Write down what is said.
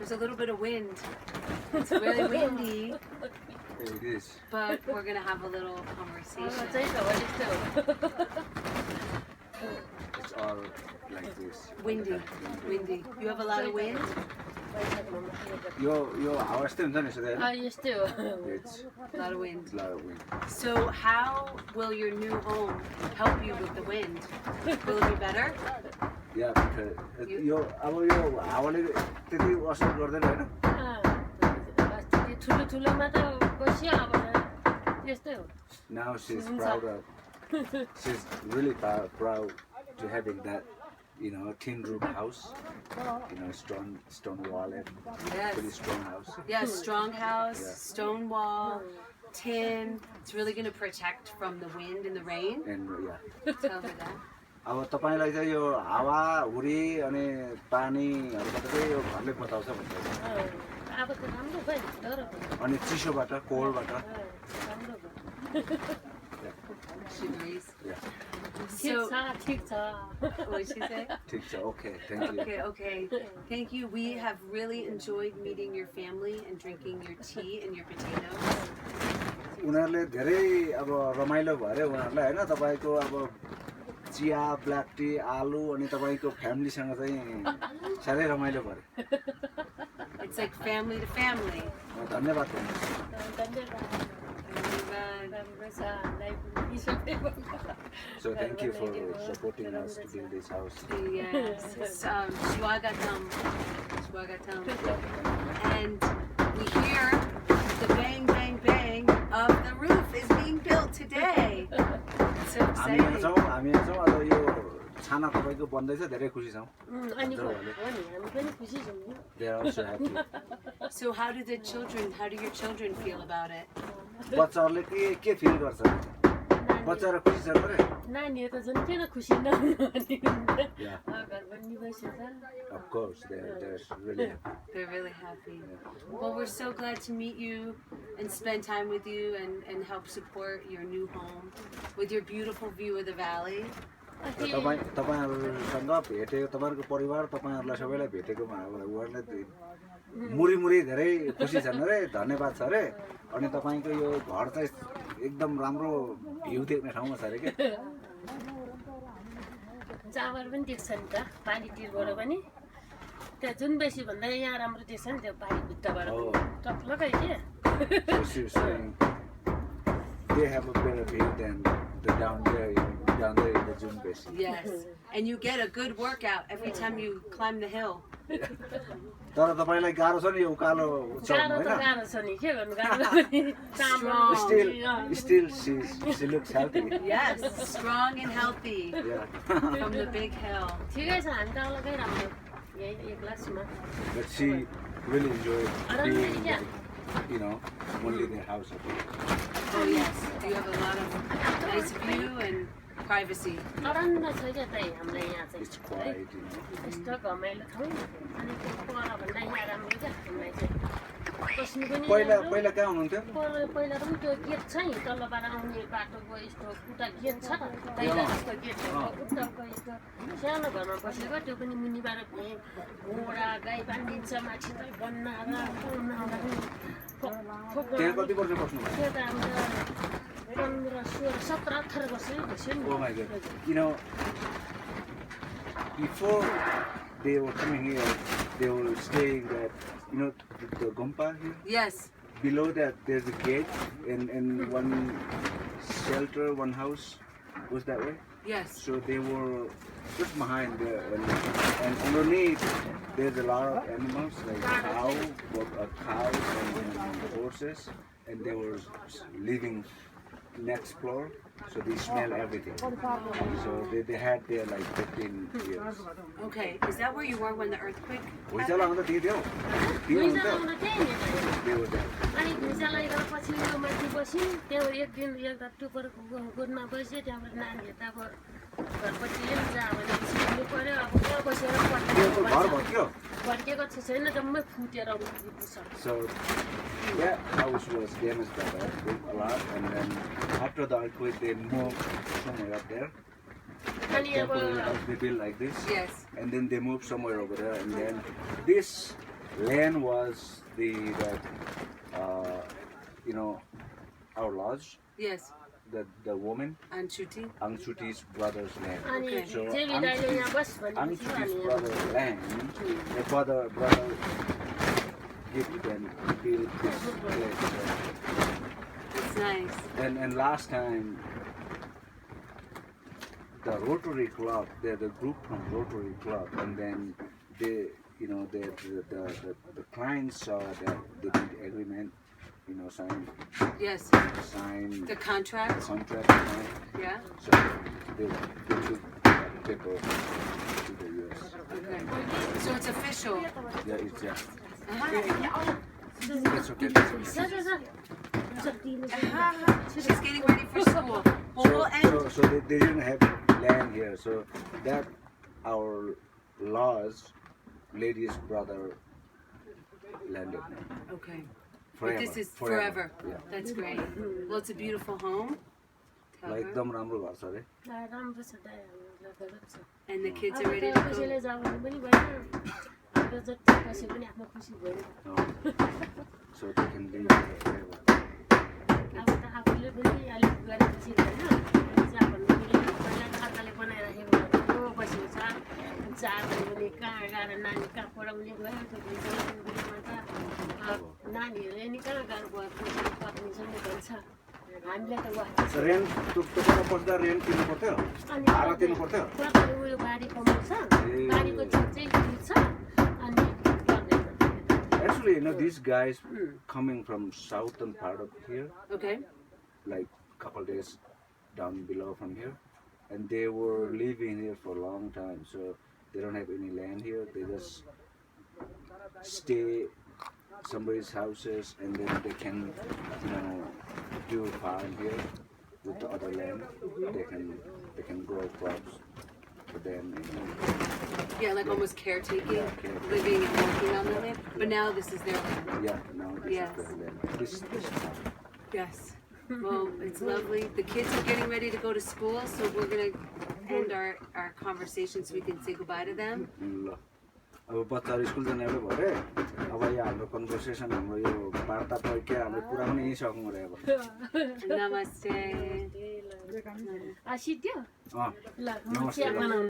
There's a little bit of wind. It's really windy, It is. but we're gonna have a little conversation. It's all like this. Windy. You have a lot of wind? Yo आवाज चाहिँ हुन्छ नि सधैँ यस्तै हो It's A lot of wind. a lot of wind. So how will your new home help you with the wind? Will it be better? Yeah, because यो अब यो हावाले त्यति असर गर्दैन हैन ठुलो ठुलोमा त बसियो अब यस्तै हो Now she's really proud to having that, you know, tin roof house, you know, stone wall and pretty Yes. strong house. Yeah, strong house, Yeah. stone wall, tin. It's really going to protect from the wind and the rain. And yeah. Tell her that. अब तपाईलाई चाहिँ यो हावा हुरी अनि पानीहरुबाट चाहिँ यो घरले बचाउँछ भन्छ अब त राम्रो भयो डर भयो अनि चिसोबाट कोल्डबाट राम्रो भयो She agrees. Yeah. ठिक छ What did she say? ठीक छ okay thank you Okay. Thank you. We have really enjoyed meeting your family and drinking your tea and your potatoes. उनीहरुले धेरै अब रमाइलो भरे उनीहरुलाई हैन तपाईको अब चिया ब्ल्याक टी आलु अनि तपाईको फ्यामिलीसँग चाहिँ सारै रमाइलो भरे It's like family to family. धन्यवाद भन्नु धन्यवाद राम्रो छ हामीलाई पनि सबै So thank you for supporting us to build this house. Yes. Swagatam. And we hear the bang, bang, bang of the roof is being built today. It's so हामी यहाँ exciting. छौँ अब यो छाना तपाईको बन्दैछ धेरै खुसी छौँ अनि हो नि हामी पनि खुसी छौँ नि They are also happy. So how do your children feel about it? बच्चाहरुले के फिल गर्छ बच्चाहरु खुसी छन् रे नानीहरू त झन् किन खुसी नहुनु अनि Yeah. घर बन्ने भइसक्छ Of course, they're really happy. They're really happy. Well, we're so glad to meet you and spend time with you and help support your new home with your beautiful view of the valley. तपाईहरुसँग भेटेको तपाईहरुको परिवार तपाईहरुलाई सबैलाई भेटेकोमा उहाँहरुले मुरी धेरै खुसी छन् रे धन्यवाद छ रे अनि तपाईको यो घर चाहिँ एकदम राम्रो भ्यू देख्ने ठाउँमा छ रे के चामल पनि देख्छ नि त पानीतिरबाट पनि त्यहाँ जुनबेसी भन्दा यहाँ राम्रो देख्छ नि त्यो पानी भित्रबाट टक्लकै के So she's saying they have a better view than the down there in the Junbesi. Yes. And you get a good workout every time you climb the hill. तर तपाईलाई गाह्रो छ नि यो उकालो चढ्नु गाह्रो त हैन गाह्रो छ नि के गर्नु गाह्रो चामल Still she looks healthy. Yes, strong and healthy Yeah. from the big hill. ठिकै छ हामी त अलगै राम्रो यही एक लासमा But she really enjoyed being, you know, only their house. Oh yes, you have a lot of nice view and privacy. नराम्रो छ क्या त हामीलाई यहाँ चाहिँ It's quiet, you know. यस्तो घमाइलो ठाउँ अनि त्यो पर भन्दा यहाँ राम्रो क्या हामीलाई चाहिँ बस्नु पनि पहिला कहाँ हुनुहुन्थ्यो पहिला पनि त्यो गेट छ नि तल्लोबाट आउने बाटोको यस्तो उता गेट छ पहिला जस्तो गेट उताको यस्तो सानो घरमा बसेको त्यो पनि मुनिबाट घोडा गाई बाँधिन्छ माथि त गन्नाएर त्यहाँ कति वर्ष बस्नु भयो त्यो त हाम्रो 15, 16, 17, 18 वर्ष भइसक्यो नि Oh my God. You know, before they were coming here, they were staying at, you know, the Gompa here. Yes. Below that, there's a gate, and one shelter, one house was that way. Yes. So they were just behind there, and underneath, there's a lot of animals like cows and horses, and they were living next floor, so they smell everything. So they had there like 15 years. Okay. Is that where you were when the earthquake Huisala happened? on the video. भुइँचालो आउन त्यही नि They were there. अनि भुइँचालो icon पछि यो माथि बस्यौँ त्यहाँ एक दिन एउटा टुपर गोदमा बस्यो त्यहाँबाट नानीहरू त अब घरपट्टि जा भने सिक्नु पर्यो अब कहाँ बसेर घर भत्क्यो. भड्केको छैन जम्मै फुटेर पुग्छ So that house was damaged by the earthquake a lot, and then after the earthquake, they moved somewhere up there. अनि अब Temporary house they built like this. Yes. And then they moved somewhere over there, and then this land was our lodge, Yes. the woman, Anshuti. Angchuti's brother's land. अनि So जेबी दाइले यहाँ बस भनेपछि Angchuti's अनि brother's land, the brother gave them built this place. It's nice. And last time, the Rotary Club, the group from Rotary Club, and then they, the clients saw that they did agreement, sign Yes. The contract. contract, Yeah. so they took paper to the US. Okay. So it's official. Yeah, it's just. Uh-huh. That's okay. That's okay. She's getting ready for school. Well, we'll end. So they didn't have land here. So that our laws, lady's brother landed Okay. forever. But this is forever. Yeah. That's great. Well, it's a beautiful home. Tell Like her. एकदम राम्रो घर छ अरे. राम्रो छ दाइ हामीलाई गरौँ छ And the kids are अब ready त to कसैले go. जानु पनि भएन हाम्रो जति कसै पनि आफ्नो खुसी भयो No. So they can be forever. अब त आफूले पनि अलिक गरेपछि होइन चाहिँ भन्नु पहिला खाताले बनाइराखेको भएर बसेको छ चार्जहरू पनि कहाँ गएर नानी कहाँ पढाउने गयो नानीहरूले नि कहाँ गएर गयो पत्नीसँग भन्छ हामीलाई त वास्ता So rent तपाईँ पस्दा rent तिर्नु पर्थ्यो? अनि भाडा तिर्नु पर्थ्यो? तपाईँले उयो बारी कमाउँछ बारीको चेक चाहिँ दिन्छ अनि गर्दैन Actually, these guys coming from southern part of here, Okay. like couple days down below from here, and they were living here for a long time. So they don't have any land here. They just stay somebody's houses, and then they can, do farm here with the other land. They can grow crops for them. Yeah, like almost caretaking, caretaking. living and working on the land. But now this is their land. Yeah, now this Yes. is their land. This farm. Yes. Well, it's lovely. The kids are getting ready to go to school, so we're gonna end our conversation so we can say goodbye to them. ल अब बच्चाहरू school जाने बेला भयो रे अब यहाँ हाम्रो conversation हाम्रो यो वार्ता प्रक्रिया हाम्रो कुरा पनि यहीँ सकौँ रे अब Namaste. सिद्धियो अँ ल म चिया बनाउनु